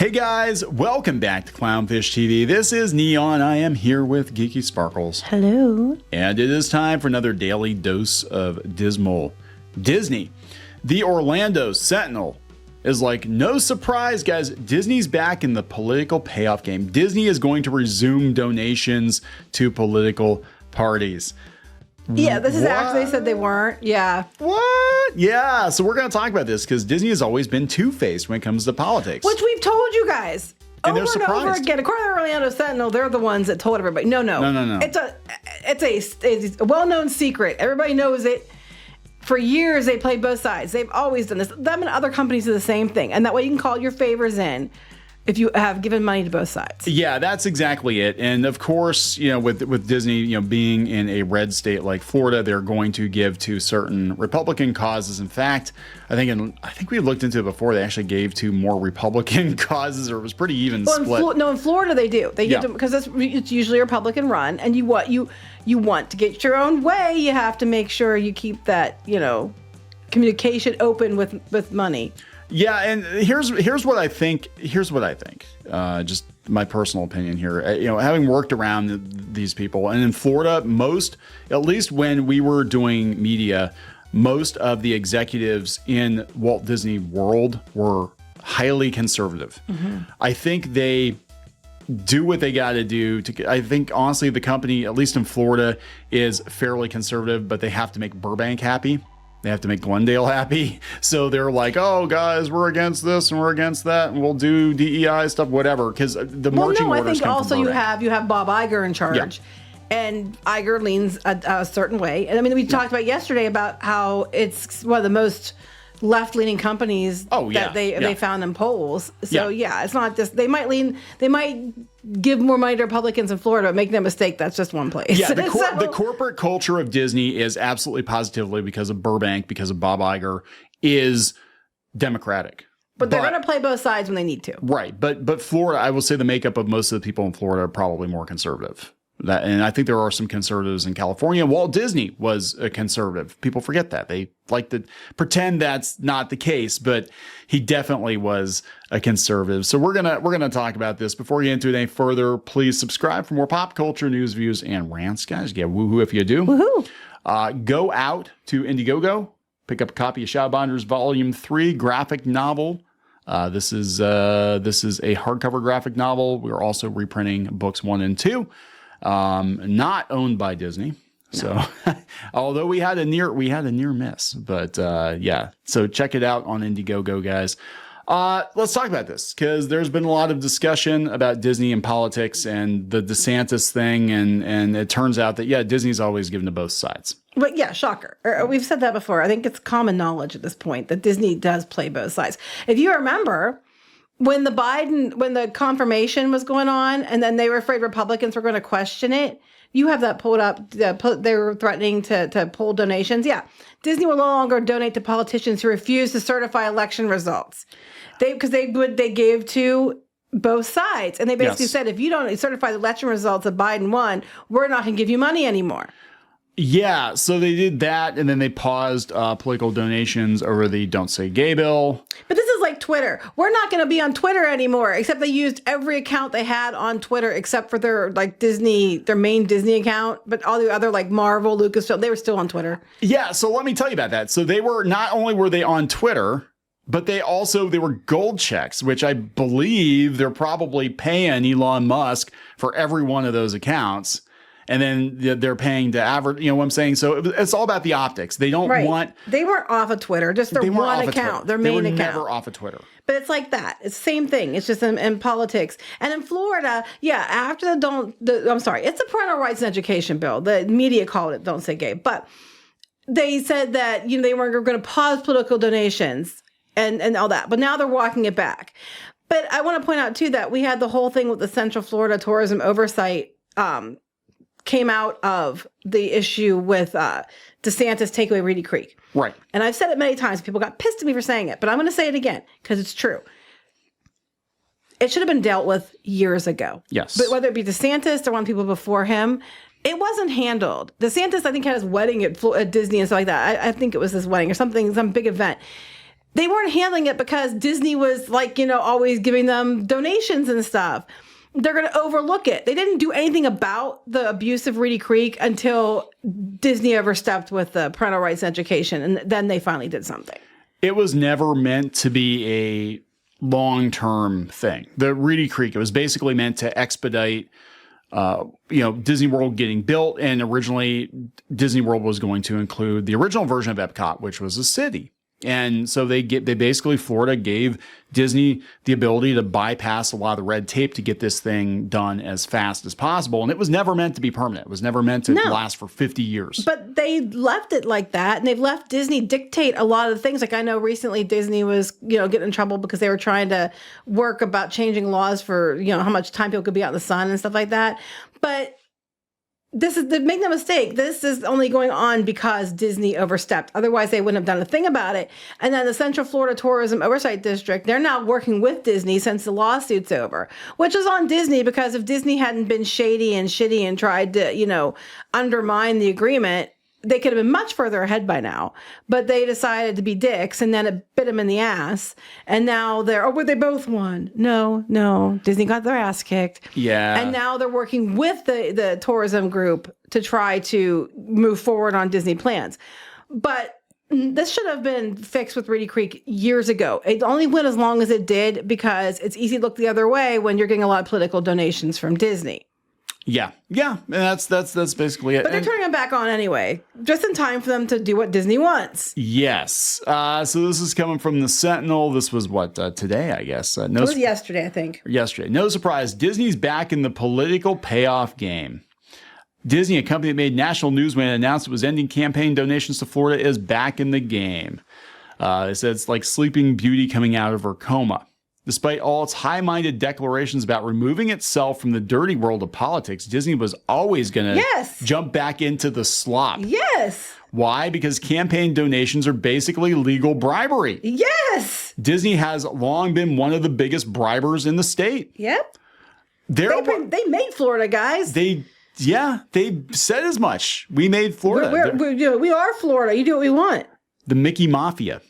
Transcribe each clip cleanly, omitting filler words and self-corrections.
Hey guys, welcome back to Clownfish TV. This is Kneon. I am here with Geeky Sparkles. Hello. And it is time for another daily dose of dismal. Disney. The Orlando Sentinel is like, no surprise, guys. Disney's back in the political payoff game. Disney is going to resume donations to political parties. Yeah, this is actually, they said they weren't. Yeah. What? Yeah, so we're going to talk about this because Disney has always been two-faced when it comes to politics. Which we've told you guys And over they're and over surprised. again. According to the Orlando Sentinel, they're the ones that told everybody. No. No. It's a well-known secret. Everybody knows it. For years, they played both sides. They've always done this. Them and other companies do the same thing. And that way you can call your favors in if you have given money to both sides. Yeah, that's exactly it. And of course, with Disney, being in a red state like Florida, they're going to give to certain Republican causes. In fact, I think we looked into it before. They actually gave to more Republican causes, or it was pretty even split. In Florida they do. They give them because it's usually Republican run, and you want to get your own way. You have to make sure you keep that communication open with money. Yeah, and here's what I think. Just my personal opinion here. Having worked around these people, and in Florida, at least when we were doing media, most of the executives in Walt Disney World were highly conservative. Mm-hmm. I think they do what they got to do. I think, honestly, the company, at least in Florida, is fairly conservative, but they have to make Burbank happy. They have to make Glendale happy. So they're like, oh, guys, we're against this and we're against that, and we'll do DEI stuff, whatever. Because the marching orders I think come also from you have Bob Iger in charge. Yeah. And Iger leans a certain way. And I mean, we talked about yesterday about how it's one of the most left-leaning companies that they found in polls. So it's not just they might give more money to Republicans in Florida, but make no mistake, that's just one place. Yeah, the corporate culture of Disney is absolutely positively, because of Burbank, because of Bob Iger, is Democratic. But they're going to play both sides when they need to. Right. But Florida, I will say the makeup of most of the people in Florida are probably more conservative. And I think there are some conservatives in California. Walt Disney was a conservative. People forget that. They like to pretend that's not the case, but he definitely was a conservative. So we're gonna talk about this. Before we get into it any further, please subscribe for more pop culture news, views, and rants, guys. Get woohoo if you do. Woohoo! Go out to Indiegogo, pick up a copy of Shadowbinders Volume 3 graphic novel. This is a hardcover graphic novel. We're also reprinting books 1 and 2. Not owned by Disney. So, although we had a near miss, but so check it out on Indiegogo, guys. Let's talk about this, because there's been a lot of discussion about Disney and politics and the DeSantis thing, and it turns out that Disney's always given to both sides. But shocker. We've said that before. I think it's common knowledge at this point that Disney does play both sides. If you remember, when the confirmation was going on, and then they were afraid Republicans were going to question it, you have that pulled up. They were threatening to pull donations. Yeah, Disney will no longer donate to politicians who refuse to certify election results. They gave to both sides, and they basically said, if you don't certify the election results that Biden won, we're not going to give you money anymore. Yeah, so they did that, and then they paused political donations over the Don't Say Gay bill. But this is like Twitter. We're not going to be on Twitter anymore, except they used every account they had on Twitter except for their main Disney account. But all the other Marvel, Lucasfilm, they were still on Twitter. Yeah, so let me tell you about that. So they were, not only were they on Twitter, but they were gold checks, which I believe they're probably paying Elon Musk for every one of those accounts. And then they're paying to average, you know what I'm saying? So it's all about the optics. They don't want... They weren't off of Twitter, just their one account, their main account. They were never off of Twitter. But it's like that. It's the same thing. It's just in politics. And in Florida, after it's a parental rights and education bill. The media called it Don't Say Gay. But they said that, they weren't going to pause political donations and all that. But now they're walking it back. But I want to point out, too, that we had the whole thing with the Central Florida Tourism Oversight came out of the issue with DeSantis take away Reedy Creek. Right. And I've said it many times. People got pissed at me for saying it, but I'm going to say it again because it's true. It should have been dealt with years ago. Yes. But whether it be DeSantis or one of the people before him, it wasn't handled. DeSantis, I think, had his wedding at Disney and stuff like that. I think it was his wedding or something, some big event. they weren't handling it because Disney was like, always giving them donations and stuff. They're going to overlook it. They didn't do anything about the abuse of Reedy Creek until Disney overstepped with the parental rights education, and then they finally did something. It was never meant to be a long-term thing. The Reedy Creek, it was basically meant to expedite Disney World getting built, and originally Disney World was going to include the original version of Epcot, which was a city. And so Florida gave Disney the ability to bypass a lot of the red tape to get this thing done as fast as possible. And it was never meant to be permanent. It was never meant to last for 50 years. But they left it like that, and they've left Disney dictate a lot of things. Like I know recently Disney was, getting in trouble because they were trying to work about changing laws for, how much time people could be out in the sun and stuff like that. But make no mistake, this is only going on because Disney overstepped. Otherwise, they wouldn't have done a thing about it. And then the Central Florida Tourism Oversight District, they're now working with Disney since the lawsuit's over, which is on Disney because if Disney hadn't been shady and shitty and tried to, undermine the agreement, they could have been much further ahead by now. But they decided to be dicks, and then it bit them in the ass. And now they both won. No. Disney got their ass kicked. Yeah. And now they're working with the tourism group to try to move forward on Disney plans. But this should have been fixed with Reedy Creek years ago. It only went as long as it did because it's easy to look the other way when you're getting a lot of political donations from Disney. Yeah. And that's basically it. But they're turning them back on anyway, just in time for them to do what Disney wants. Yes. So this is coming from the Sentinel. This was today, I guess. It was yesterday, I think. Yesterday. No surprise. Disney's back in the political payoff game. Disney, a company that made national news when it announced it was ending campaign donations to Florida, is back in the game. They said it's like Sleeping Beauty coming out of her coma. Despite all its high-minded declarations about removing itself from the dirty world of politics, Disney was always going to jump back into the slop. Yes. Why? Because campaign donations are basically legal bribery. Yes. Disney has long been one of the biggest bribers in the state. Yep. They made Florida, guys. They said as much. We made Florida. We are Florida. You do what we want. The Mickey Mafia.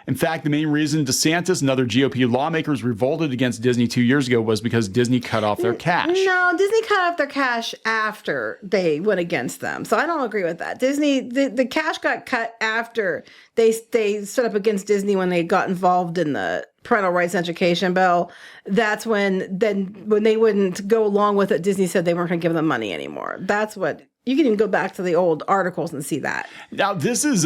In fact, the main reason DeSantis and other GOP lawmakers revolted against Disney 2 years ago was because Disney cut off their cash. No, Disney cut off their cash after they went against them. So I don't agree with that. Disney, the cash got cut after they stood up against Disney when they got involved in the parental rights education bill. That's when they wouldn't go along with it, Disney said they weren't going to give them money anymore. That's what, you can even go back to the old articles and see that. Now, this is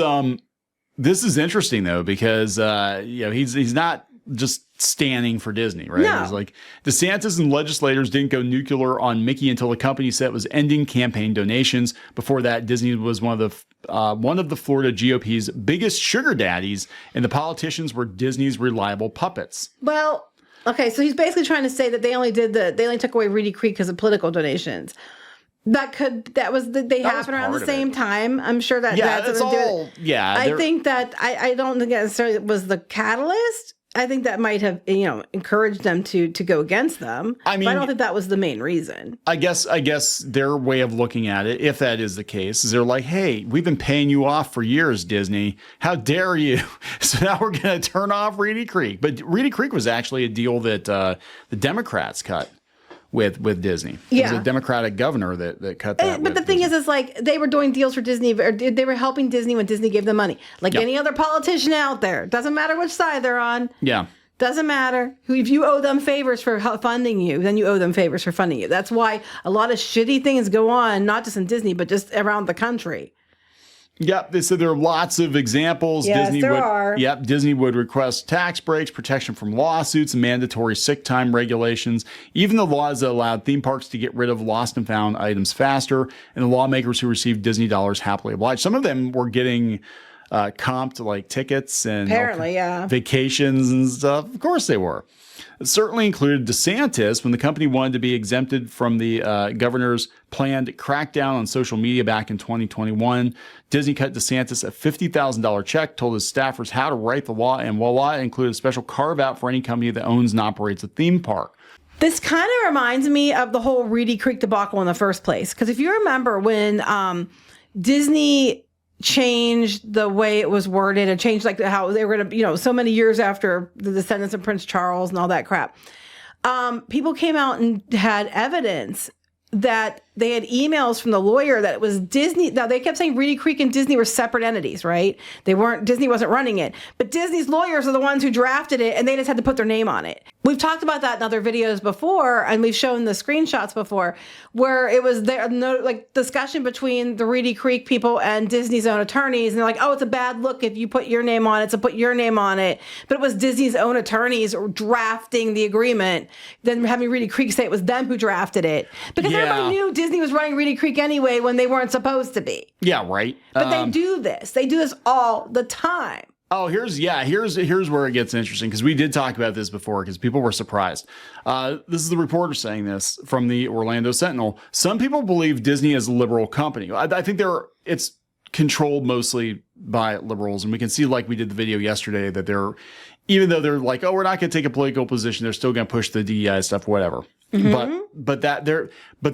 interesting, though, because he's not just standing for Disney, right? No. It's like DeSantis and legislators didn't go nuclear on Mickey until the company said it was ending campaign donations. Before that, Disney was one of the Florida GOP's biggest sugar daddies, and the politicians were Disney's reliable puppets. Well, okay, so he's basically trying to say that they only took away Reedy Creek because of political donations. They happen around the same time. I'm sure that's all. Yeah, I think that I don't think that necessarily was the catalyst. I think that might have encouraged them to go against them. I mean, but I don't think that was the main reason. I guess their way of looking at it, if that is the case, is they're like, hey, we've been paying you off for years, Disney. How dare you? So now we're going to turn off Reedy Creek. But Reedy Creek was actually a deal that the Democrats cut with Disney. It was a Democratic governor that cut that. But the thing is like they were doing deals for Disney, or they were helping Disney when Disney gave them money. Like any other politician out there. Doesn't matter which side they're on. Yeah. Doesn't matter. If you owe them favors for funding you, then you owe them favors for funding you. That's why a lot of shitty things go on, not just in Disney, but just around the country. Yep, they said there are lots of examples. Yes, there are. Yep, Disney would request tax breaks, protection from lawsuits, and mandatory sick time regulations. Even the laws that allowed theme parks to get rid of lost and found items faster, and the lawmakers who received Disney dollars happily obliged. Some of them were getting comped like tickets and vacations and stuff. Of course they were. It certainly included DeSantis when the company wanted to be exempted from the governor's planned crackdown on social media back in 2021. Disney cut DeSantis a $50,000 check, told his staffers how to write the law, and voila, it included a special carve-out for any company that owns and operates a theme park. This kind of reminds me of the whole Reedy Creek debacle in the first place. Because if you remember when Disney changed the way it was worded and changed like how they were going to, so many years after the descendants of Prince Charles and all that crap. People came out and had evidence that they had emails from the lawyer that it was Disney. Now they kept saying Reedy Creek and Disney were separate entities, right? Disney wasn't running it, but Disney's lawyers are the ones who drafted it and they just had to put their name on it. We've talked about that in other videos before, and we've shown the screenshots before where it was there, discussion between the Reedy Creek people and Disney's own attorneys. And they're like, oh, it's a bad look if you put your name on it, so put your name on it. But it was Disney's own attorneys drafting the agreement, then having Reedy Creek say it was them who drafted it. Because everybody knew Disney was running Reedy Creek anyway when they weren't supposed to be. Yeah, right. But they do this. They do this all the time. Oh, here's where it gets interesting, because we did talk about this before because people were surprised. This is the reporter saying this from the Orlando Sentinel. Some people believe Disney is a liberal company. I think it's controlled mostly by liberals, and we can see, like we did the video yesterday, that even though they're like, oh, we're not going to take a political position, they're still going to push the DEI stuff, whatever. Mm-hmm. But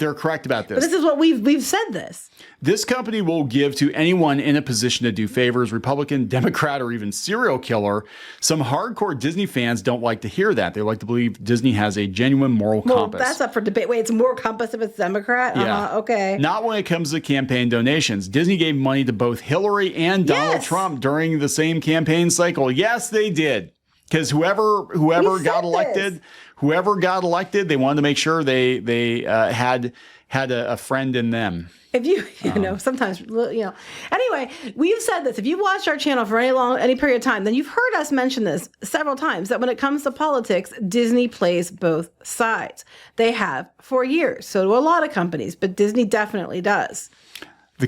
they're correct about this. But this is what we've said this. This company will give to anyone in a position to do favors, Republican, Democrat, or even serial killer. Some hardcore Disney fans don't like to hear that. They like to believe Disney has a genuine moral compass. That's up for debate. Wait, it's moral compass if it's Democrat? Yeah. Okay. Not when it comes to campaign donations. Disney gave money to both Hillary and Donald Trump during the same campaign cycle. Yes, they did. Because whoever got elected, they wanted to make sure they had a friend in them. If sometimes. Anyway, we've said this. If you've watched our channel for any period of time, then you've heard us mention this several times, that when it comes to politics, Disney plays both sides. They have for years. So do a lot of companies, but Disney definitely does. They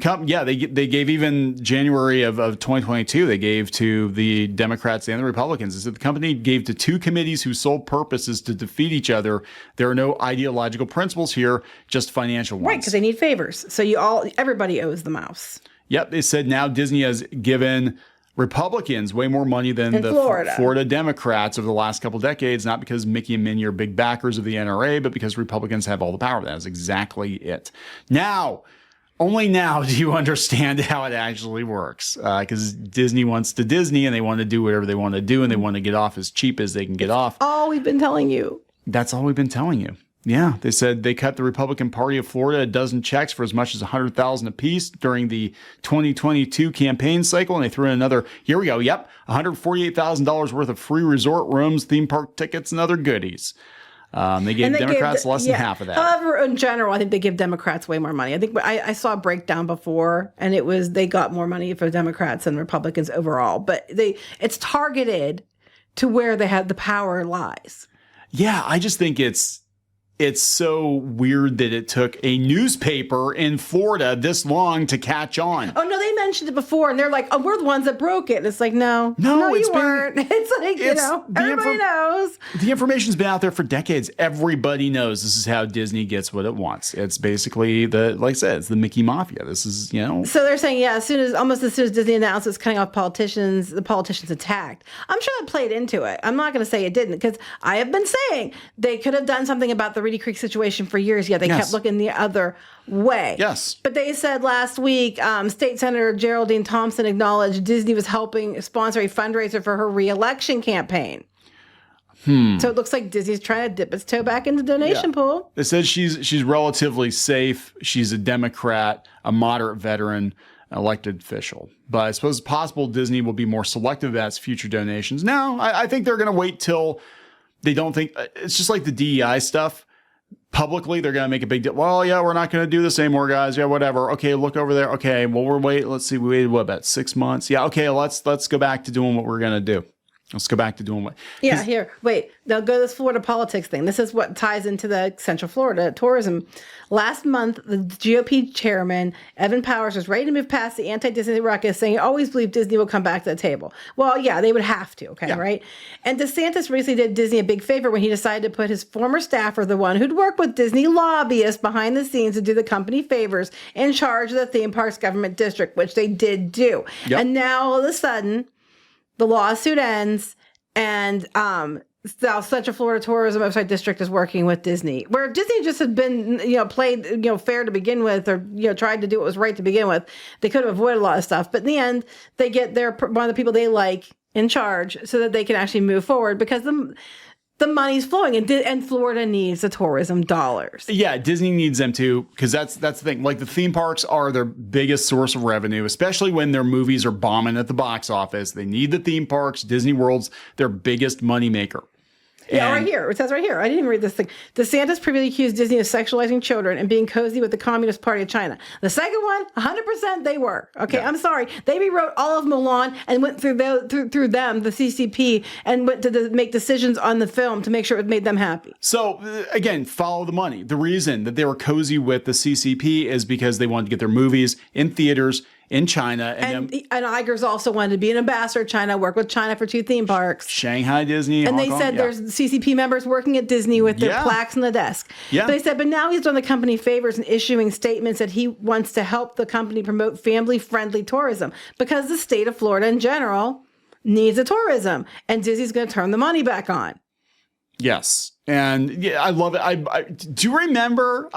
gave, even January of 2022, they gave to the Democrats and the Republicans. They said the company gave to two committees whose sole purpose is to defeat each other. There are no ideological principles here, just financial ones. Right, because they need favors. So everybody owes the mouse. Yep, they said now Disney has given Republicans way more money than the Florida Democrats over the last couple decades, not because Mickey and Minnie are big backers of the NRA, but because Republicans have all the power. That is exactly it. Only now do you understand how it actually works, because Disney wants to Disney, and they want to do whatever they want to do, and they want to get off as cheap as they can get off. All we've been telling you. That's all we've been telling you. Yeah, they said they cut the Republican Party of Florida a dozen checks for as much as $100,000 apiece during the 2022 campaign cycle, and they threw in another. Here we go. Yep, $148,000 worth of free resort rooms, theme park tickets, and other goodies. They gave Democrats less than half of that. However, in general, I think they give Democrats way more money. I think I saw a breakdown before, and they got more money for Democrats than Republicans overall. But it's targeted to where the power lies. Yeah, I just think it's so weird that it took a newspaper in Florida this long to catch on. Oh, no, they mentioned it before, and they're like, oh, we're the ones that broke it. And it's like, no, you weren't. It's like, everybody knows. The information's been out there for decades. Everybody knows this is how Disney gets what it wants. It's basically like I said, it's the Mickey Mafia. This is, So they're saying, almost as soon as Disney announced it's cutting off politicians, the politicians attacked. I'm sure that played into it. I'm not going to say it didn't, because I have been saying they could have done something about the Reedy Creek situation for years, yet they kept looking the other way. Yes. But they said last week, State Senator Geraldine Thompson acknowledged Disney was helping sponsor a fundraiser for her re-election campaign. So it looks like Disney's trying to dip its toe back into the donation pool. It says she's relatively safe. She's a Democrat, a moderate veteran, elected official. But I suppose it's possible Disney will be more selective about its future donations. No, I think they're going to wait till they don't think. It's just like the DEI stuff. Publicly, they're going to make a big deal. Well, yeah, we're not going to do this anymore, guys. Yeah, whatever. Okay, look over there. Okay, well, let's see. We waited, about 6 months? Yeah, okay, let's go back to doing what we're going to do. Let's go back to doing what. Yeah, here. Wait, they'll go to this Florida politics thing. This is what ties into the Central Florida tourism. Last month, the GOP chairman, Evan Powers, was ready to move past the anti-Disney ruckus, saying he always believed Disney will come back to the table. Well, yeah, they would have to, right? And DeSantis recently did Disney a big favor when he decided to put his former staffer, the one who'd worked with Disney lobbyists behind the scenes to do the company favors, in charge of the theme park's government district, which they did do. Yep. And now, all of a sudden, the lawsuit ends, And South Central Florida Tourism Oversight District is working with Disney, where Disney just had been, played, fair to begin with, or, tried to do what was right to begin with. They could have avoided a lot of stuff. But in the end, they get one of the people they like in charge so that they can actually move forward, because the money's flowing, and Florida needs the tourism dollars. Yeah, Disney needs them too, because that's the thing. Like, the theme parks are their biggest source of revenue, especially when their movies are bombing at the box office. They need the theme parks. Disney World's their biggest moneymaker. Yeah, right here. It says right here. I didn't even read this thing. DeSantis previously accused Disney of sexualizing children and being cozy with the Communist Party of China. The second one, 100% they were. Okay, yeah. I'm sorry. They rewrote all of Mulan and went through them, the CCP, and went to make decisions on the film to make sure it made them happy. So, again, follow the money. The reason that they were cozy with the CCP is because they wanted to get their movies in theaters in China. And Iger's also wanted to be an ambassador to China, work with China for 2 theme parks. Shanghai Disney, and Hong they Kong, said there's CCP members working at Disney with their plaques on the desk. Yeah. But they said, but now he's done the company favors and issuing statements that he wants to help the company promote family-friendly tourism, because the state of Florida in general needs a tourism, and Disney's going to turn the money back on. Yes. And yeah, I love it. Do you remember?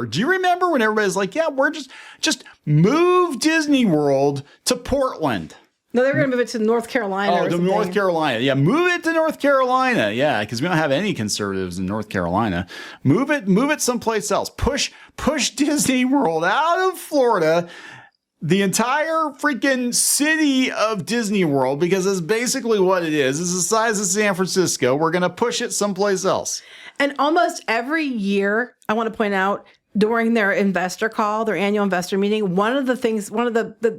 Do you remember when everybody's like, yeah, we're just move Disney World to Portland? No, they're going to move it to North Carolina. Oh, to North Carolina. Yeah, move it to North Carolina. Yeah, because we don't have any conservatives in North Carolina. Move it someplace else. Push Disney World out of Florida. The entire freaking city of Disney World, because that's basically what it is. It's the size of San Francisco. We're going to push it someplace else. And almost every year, I want to point out, during their investor call, their annual investor meeting,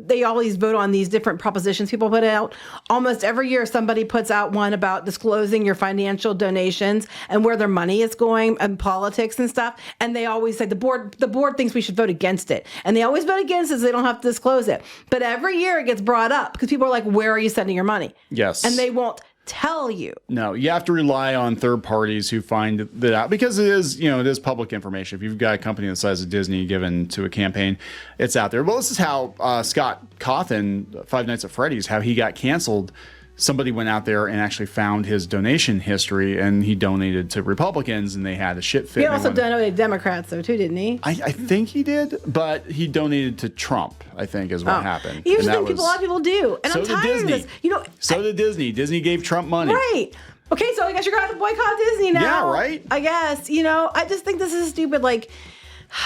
they always vote on these different propositions people put out. Almost every year, somebody puts out one about disclosing your financial donations and where their money is going and politics and stuff. And they always say the board thinks we should vote against it. And they always vote against it so they don't have to disclose it. But every year it gets brought up because people are like, where are you sending your money? Yes. And they won't tell you. No, you have to rely on third parties who find that out, because it is public information. If you've got a company the size of Disney given to a campaign, it's out there. Well, this is how Scott Cawthon, Five Nights at Freddy's, how he got canceled. Somebody went out there and actually found his donation history, and he donated to Republicans, and they had a shit fit. He also donated to Democrats, though, too, didn't he? I think he did, but he donated to Trump, I think, is what happened. Usually a lot of people do. And so I'm tired of this. So did Disney. Disney gave Trump money. Right. Okay, so I guess you're going to have to boycott Disney now. Yeah, right? I guess. I just think this is stupid. Like,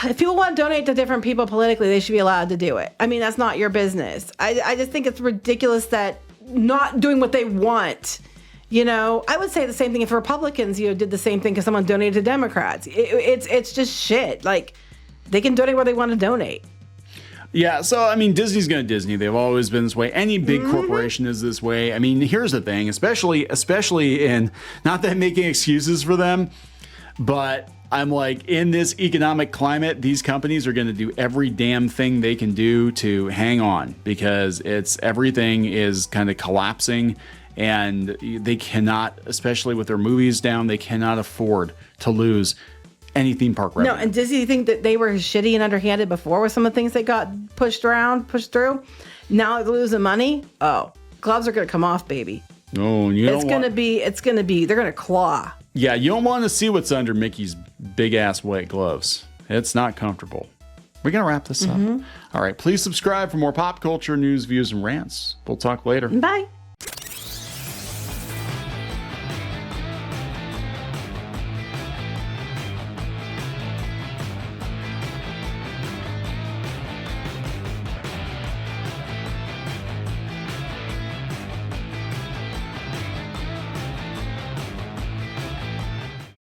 if people want to donate to different people politically, they should be allowed to do it. I mean, that's not your business. I just think it's ridiculous that not doing what they want. I would say the same thing if Republicans, did the same thing because someone donated to Democrats. It's just shit. Like, they can donate where they want to donate. Yeah, so I mean, Disney's going to Disney. They've always been this way. Any big corporation is this way. I mean, here's the thing, especially in, not that I'm making excuses for them, but I'm like, in this economic climate, these companies are going to do every damn thing they can do to hang on, because everything is kind of collapsing, and they cannot, especially with their movies down, they cannot afford to lose any theme park revenue. No, and Disney, you think that they were shitty and underhanded before with some of the things that got pushed through? Now they're losing money? Oh, gloves are going to come off, baby. No, it's going to be, they're going to claw. Yeah, you don't want to see what's under Mickey's big-ass white gloves. It's not comfortable. We're going to wrap this up. All right, please subscribe for more pop culture news, views, and rants. We'll talk later. Bye.